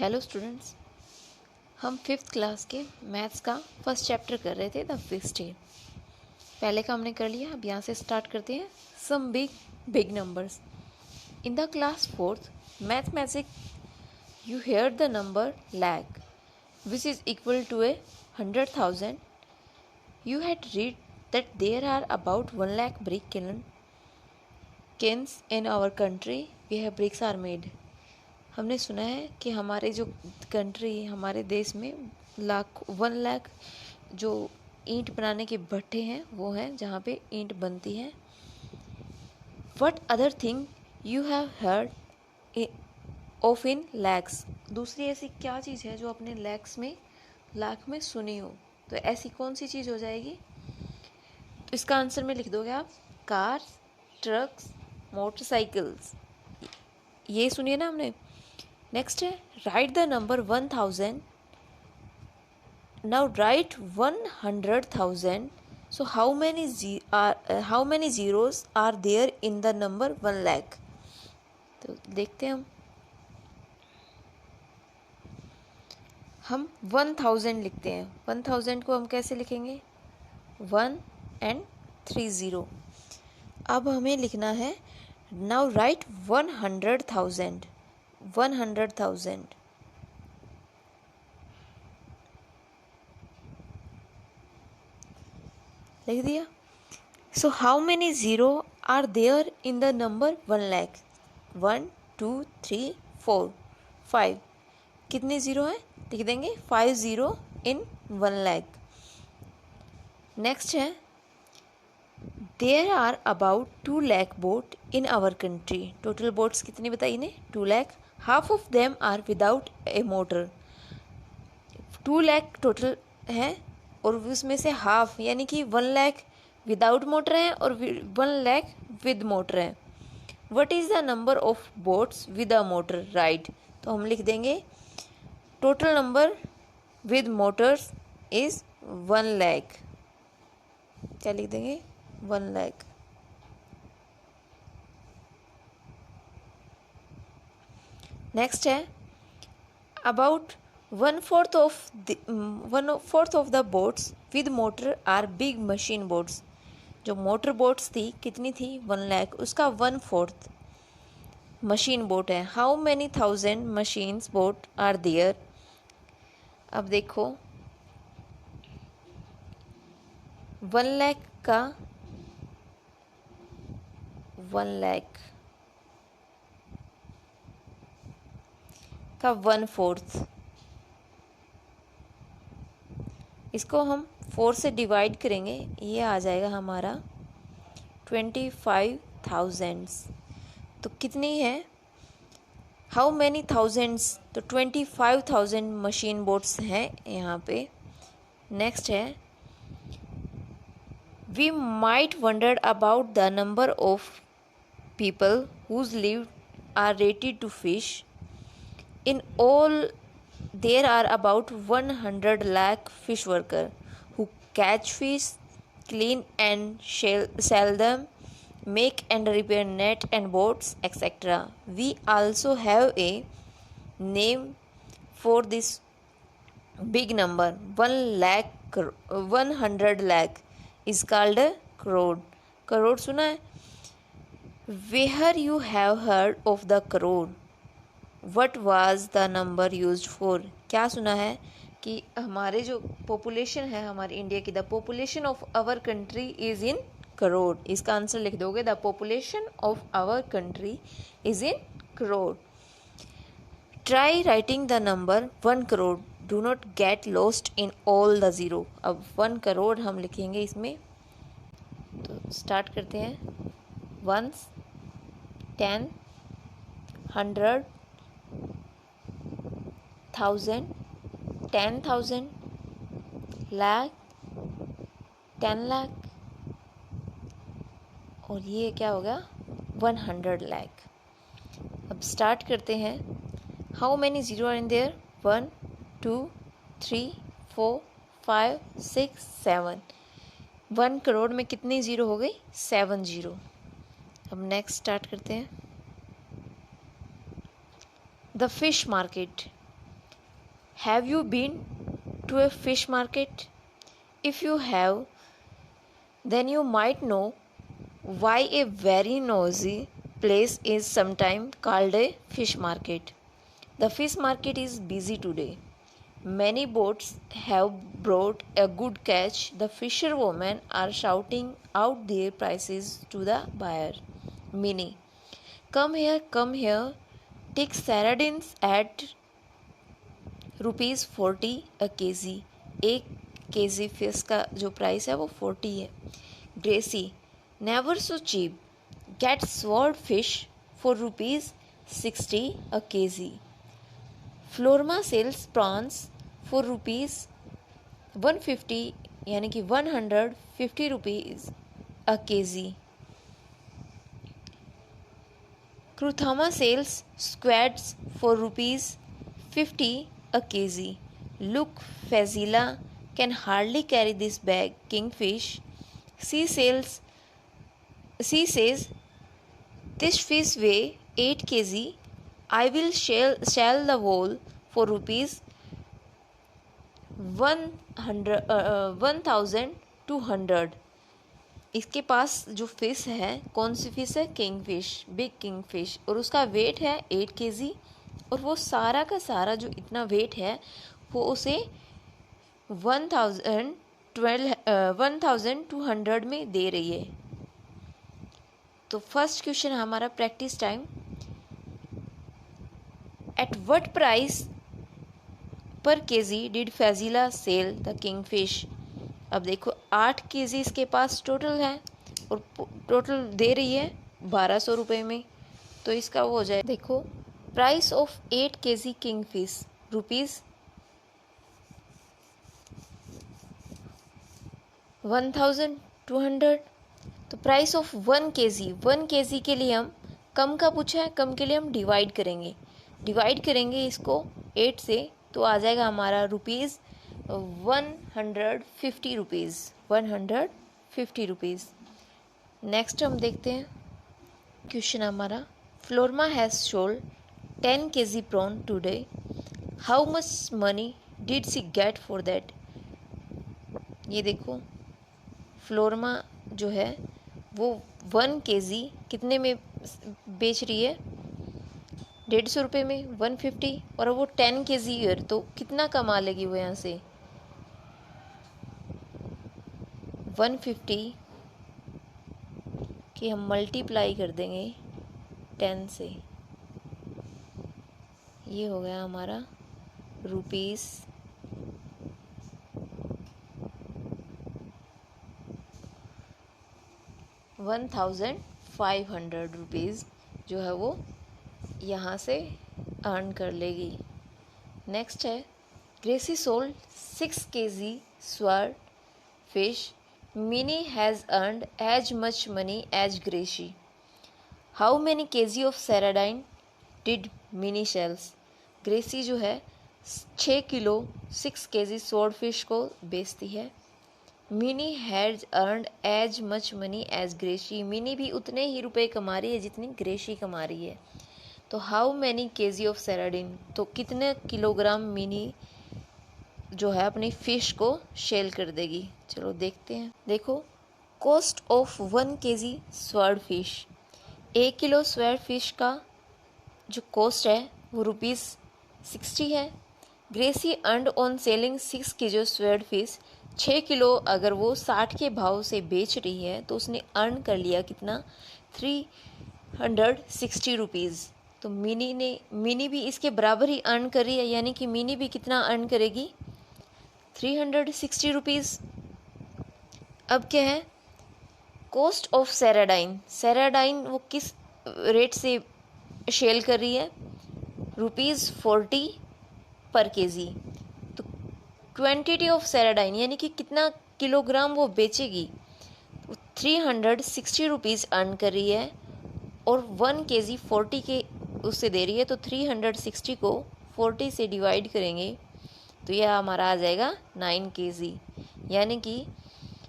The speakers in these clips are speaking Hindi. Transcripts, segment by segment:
हेलो स्टूडेंट्स, हम फिफ्थ क्लास के मैथ्स का फर्स्ट चैप्टर कर रहे थे, द फिफ्थ डे। पहले का हमने कर लिया, अब यहाँ से स्टार्ट करते हैं। Some big numbers in the class fourth mathematics you hear the number lakh which is equal to 100,000. You had read that there are about 1 lakh brick kilns in our country where bricks are made. हमने सुना है कि हमारे जो कंट्री, हमारे देश में 1 लाख जो ईंट बनाने के भट्टे हैं वो हैं जहाँ पे ईंट बनती हैं। What other thing you have heard of in lakhs, दूसरी ऐसी क्या चीज़ है जो अपने लाख में सुनी हो। तो ऐसी कौन सी चीज़ हो जाएगी? तो इसका आंसर में लिख दोगे आप, कार, ट्रक्स, मोटरसाइकिल्स। ये सुनिए ना हमने। नेक्स्ट है write the number 1000. Now write 100,000. So how many zeros are there in the number 1 lakh? तो देखते हैं हम 1000 लिखते हैं। 1000 को हम कैसे लिखेंगे? 1 and 3 0। अब हमें लिखना है नाउ राइट 100,000. 100,000 लिख दिया। So how many zero are there in the number 1 lakh? 1 2 3 4 5। कितने ज़ीरो हैं? लिख देंगे 5 0 इन 1 lakh। नेक्स्ट है there are about 2 lakh boat in our country. Total boats कितनी बताई ने? 2 lakh। Half of them are without a motor. 2 lakh total है और उसमें से हाफ यानी कि 1 lakh विदाउट मोटर है और 1 lakh विद मोटर है। What is the number of boats with a motor ride? तो हम लिख देंगे total number with motors is 1 lakh। क्या लिख देंगे? 1 lakh। नेक्स्ट है about 1/4 of the boats with motor are big machine boats. जो मोटर बोट्स थी कितनी थी? 1 lakh, उसका 1/4 मशीन बोट है। How many thousand machines boat are there? अब देखो 1 lakh का 1/4, इसको हम 4 से डिवाइड करेंगे, ये आ जाएगा हमारा 25,000। तो कितनी है? How many thousands? तो 25,000 मशीन बोट्स हैं यहाँ पे। नेक्स्ट है we might wonder about the number of people whose live are rated to fish. In all there are about 100 lakh fish workers who catch fish, clean and sell them, make and repair net and boats, etc. We also have a name for this big number. 100 lakh is called a crore. Crore सुना है? Where you have heard of the crore? What was the number use for? क्या सुना है कि हमारे जो पॉपुलेशन है हमारे इंडिया की, the population of our country is in crore. इसका आंसर लिख दोगे the population of our country is in crore. Try writing the number 1 crore, do not get lost in all the zero. अब 1 करोड़ हम लिखेंगे इसमें, तो स्टार्ट करते हैं। 1 10 100 1000 10,000 lakh 10 lakh और ये क्या होगा? 100 lakh। अब स्टार्ट करते हैं। How many zero are in there? 1 2 3 4 5 6 7। 1 crore में कितनी ज़ीरो हो गई? 7 ज़ीरो। अब नेक्स्ट स्टार्ट करते हैं। The fish market Have you been to a fish market? If you have, then you might know why a very noisy place is sometimes called a fish market. The fish market is busy today. Many boats have brought a good catch. The fisherwomen are shouting out their prices to the buyer. Minnie, come here, take sardines at ₹40 a kg. एक kg फिश का जो प्राइस है वो 40 है. Gracie, never so cheap. Get sword fish for ₹60 a kg. Florma sells prawns for ₹150 यानी कि ₹150 a kg. Kruthama sells squids for ₹50 a kg. Look, Fazila can hardly carry this bag. Kingfish. She says this fish weigh 8 kg. I will sell the whole for ₹1,200. इसके पास जो फिश है, कौन सी फिश है? किंगफिश, बिग किंगफिश, और उसका वेट है 8 kg. और वो सारा का सारा जो इतना वेट है वो उसे 1,200 में दे रही है. तो फर्स्ट क्वेश्चन हमारा practice time. At what price per kg did Fazila sell the kingfish? अब देखो 8 kg इसके पास टोटल है और टोटल दे रही है 1200 रुपये में. तो इसका वो हो जाए, देखो प्राइस ऑफ 8 kg किंगफिश ₹1,200. तो प्राइस ऑफ 1 kg के लिए हम कम का पूछा है, कम के लिए हम डिवाइड करेंगे इसको 8 से, तो आ जाएगा हमारा ₹150. नेक्स्ट हम देखते हैं क्वेश्चन हमारा. Florma has sold 10 kg prawn today. How much money did she get for that? ये देखो फ्लोरमा जो है वो 1 kg कितने में बेच रही है? 150 रुपये में, 150. और वो 10 kg है तो कितना कमा लेगी वो यहाँ से? 150 कि हम मल्टीप्लाई कर देंगे 10 से. ये हो गया हमारा ₹1,500 जो है वो यहाँ से अर्न कर लेगी. नेक्स्ट है Gracy sold 6 kg sword fish. Minnie has earned as much money as Gracie. How many kg of sardine did Minnie sells? Gracie जो है 6 किलो 6 kg sword fish को बेचती है. Minnie has earned as much money as Gracie. Minnie भी उतने ही रुपए कमा रही है जितनी ग्रेसी कमा रही है. तो हाउ मैनी केजी ऑफ सेराडिन, तो कितने किलोग्राम मिनी जो है अपनी फ़िश को शेल कर देगी. चलो देखते हैं. देखो cost of 1 kg sword fish. 1 kilo sword fish का जो कॉस्ट है वो ₹60 है. Gracie earned on selling 6 kg sword fish. 6 kilo अगर वो 60 के भाव से बेच रही है तो उसने अर्न कर लिया कितना? ₹360. तो मिनी भी इसके बराबर ही अर्न कर रही है, यानी कि मिनी भी कितना अर्न करेगी? ₹360. अब क्या है? कॉस्ट ऑफ सेराडाइन वो किस रेट से शेल कर रही है? ₹40 पर केजी. तो क्वांटिटी ऑफ सेराडाइन यानी कि कितना किलोग्राम वो बेचेगी? ₹360 अर्न कर रही है और 1 kg 40 के उससे दे रही है. तो 360 को 40 से डिवाइड करेंगे तो यह हमारा आ जाएगा 9 kg. यानी कि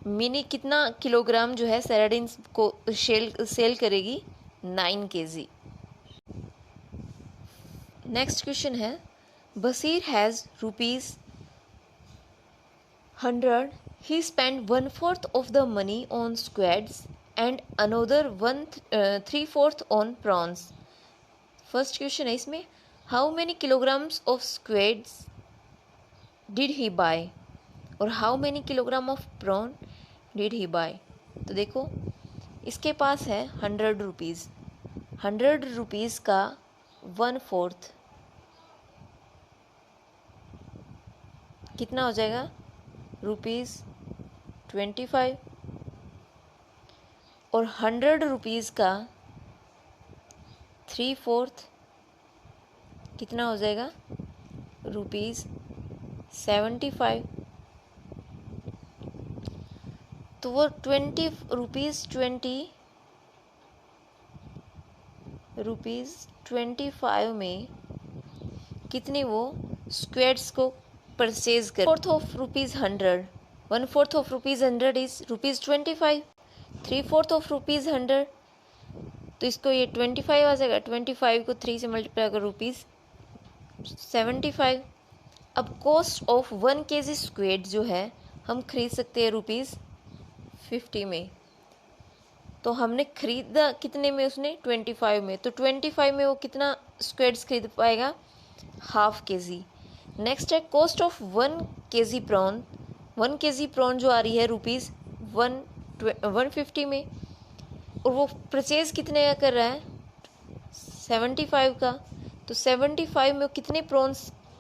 मिनी कितना किलोग्राम जो है सेराडिन को सेल करेगी? 9 kg. नेक्स्ट क्वेश्चन है Basir has ₹100. He spent 1/4 of the money on squads and another 3/4 on prawns. First question है इसमें, how many kilograms of squids did he buy और how many kilogram of prawn did he buy. तो देखो इसके पास है 100 रुपीज़. 100 रुपीज़ का 1/4 कितना हो जाएगा, ₹25. और 100 रुपीज़ का 3/4 कितना हो जाएगा, ₹75. तो वो ₹25 में कितने वो स्क्वेड्स को परचेज कर. 1/4 ऑफ ₹100, 1/4 ऑफ ₹100 इज ₹25. 3/4 ऑफ ₹100, तो इसको ये 25 आ जाएगा. 25 को 3 से मल्टीप्लाई कर ₹75. अब कॉस्ट ऑफ 1 kg स्क्वेड जो है हम खरीद सकते हैं ₹50 में. तो हमने खरीदा कितने में, उसने 25 में. तो 25 में वो कितना स्क्वेड्स खरीद पाएगा, ½ kg. नेक्स्ट है cost of 1 kg prawn. 1 kg prawn जो आ रही है ₹150 में, और वो परचेज कितने का कर रहा है, 75 का. तो 75 में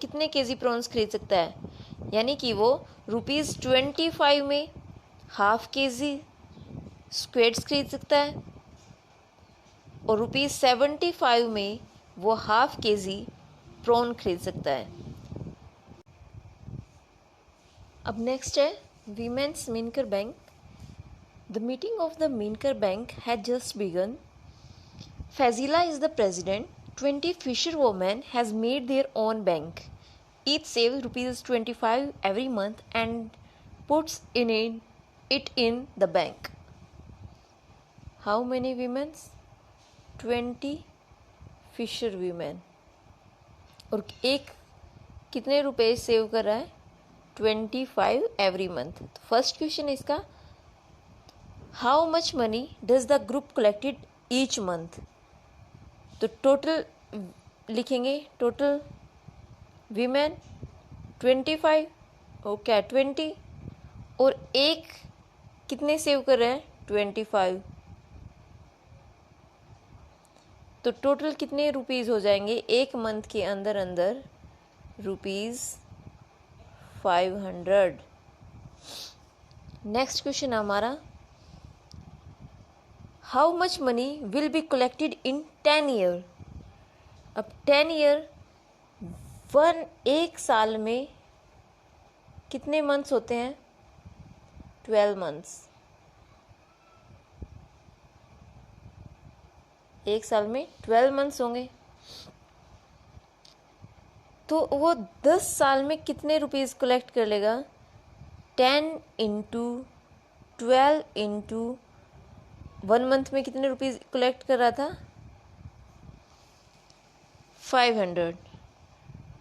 कितने केजी प्रॉन्स खरीद सकता है, यानी कि वो ₹25 में ½ kg स्क्वेड्स खरीद सकता है और ₹75 में वो ½ kg प्रॉन खरीद सकता है. अब नेक्स्ट है वीमेंस मिनकर bank. The meeting of the Minker Bank had just begun. Fazila is the president. 20 fisherwomen has made their own bank. Each saves ₹25 every month and puts it in the bank. How many women? 20 fisherwomen. और एक कितने रुपए सेव कर रहा है, 25 every month. तो फर्स्ट क्वेश्चन है इसका, how much money does the group collected each month. तो टोटल लिखेंगे, टोटल वीमेन 25, ओके 20, और एक कितने सेव कर रहे हैं, 25. तो टोटल कितने रुपीज़ हो जाएंगे एक मंथ के अंदर अंदर, ₹500. नेक्स्ट क्वेश्चन हमारा, how much money will be collected in 10 year. अब 10 ईयर, एक साल में कितने मंथ्स होते हैं, 12 मंथ्स. एक साल में 12 मंथ्स होंगे. तो वो 10 साल में कितने रुपीज़ कलेक्ट कर लेगा, 10 × 12 × 1 मंथ में कितने रुपीज़ कलेक्ट कर रहा था, 500.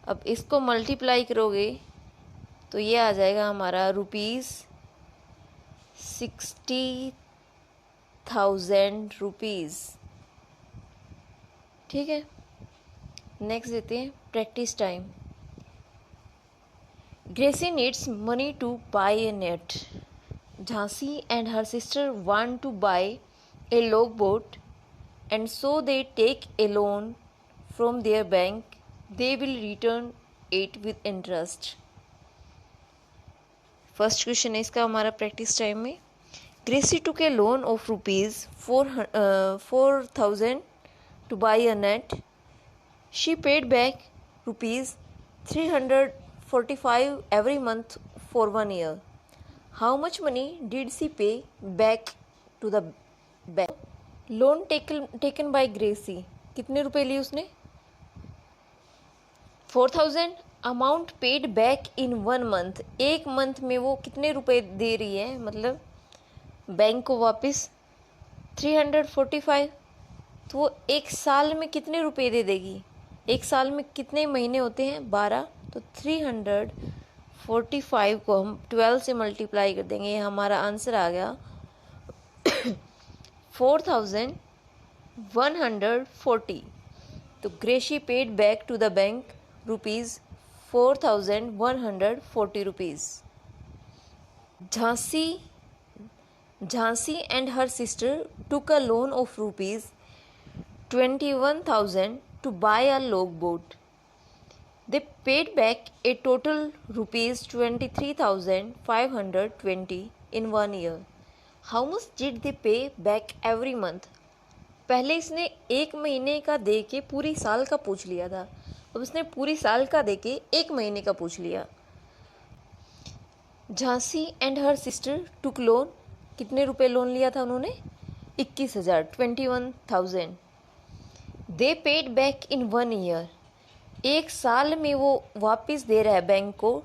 अब इसको मल्टीप्लाई करोगे तो ये आ जाएगा हमारा ₹60,000. ठीक है. नेक्स्ट देते हैं practice time. Gracie needs money to buy a net. Jhansi and her sister want to buy a log boat, and so they take a loan from their bank. They will return it with interest. First question है इसका हमारा प्रैक्टिस टाइम में. Gracy took a loan of ₹4,000 to buy a net. She paid back ₹345 every month for 1 year. How much money did she pay back to the bank? Loan taken by Gracie. कितने रुपए लिए उसने, 4,000. Amount paid back in 1 month. एक मंथ में वो कितने रुपए दे रही है, मतलब बैंक को वापस 345. तो वो एक साल में कितने रुपए दे देगी, एक साल में कितने महीने होते हैं? 12। तो 345 को हम 12 से मल्टीप्लाई कर देंगे, ये हमारा आंसर आ गया 4140। तो Gracie paid back to the bank ₹4140 rupees. Jhansi and her sister took a loan of ₹21,000 to buy a logboat. They paid back a total ₹23,520 in 1 year. How much did they pay back every month? पहले इसने एक महीने का दे के पूरी साल का पूछ लिया था, अब इसने पूरी साल का दे के एक महीने का पूछ लिया। Jhansi and her sister took loan, कितने रुपए लोन लिया था उन्होंने? 21,000, 21,000। दे पेड बैक इन 1 ईयर, एक साल में वो वापस दे रहा है बैंक को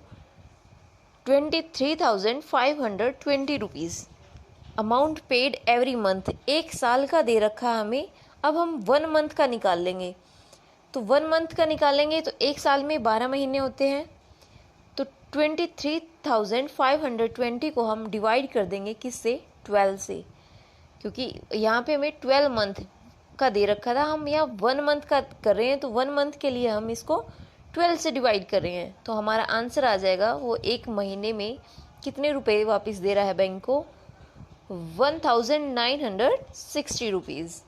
23,520 rupees. Amount paid every month, एक साल का दे रखा हमें, अब हम 1 मंथ का निकाल लेंगे। तो 1 मंथ का निकालेंगे तो एक साल में 12 महीने होते हैं, तो 23,520 को हम डिवाइड कर देंगे किससे? 12 से, क्योंकि यहाँ पे हमें 12 मंथ का दे रखा था, हम यहाँ 1 मंथ का कर रहे हैं, तो 1 मंथ के लिए हम इसको 12 से डिवाइड कर रहे हैं। तो हमारा आंसर आ जाएगा वो एक महीने में कितने रुपए वापस दे रहा है बैंक को? 1960 रुपीज़।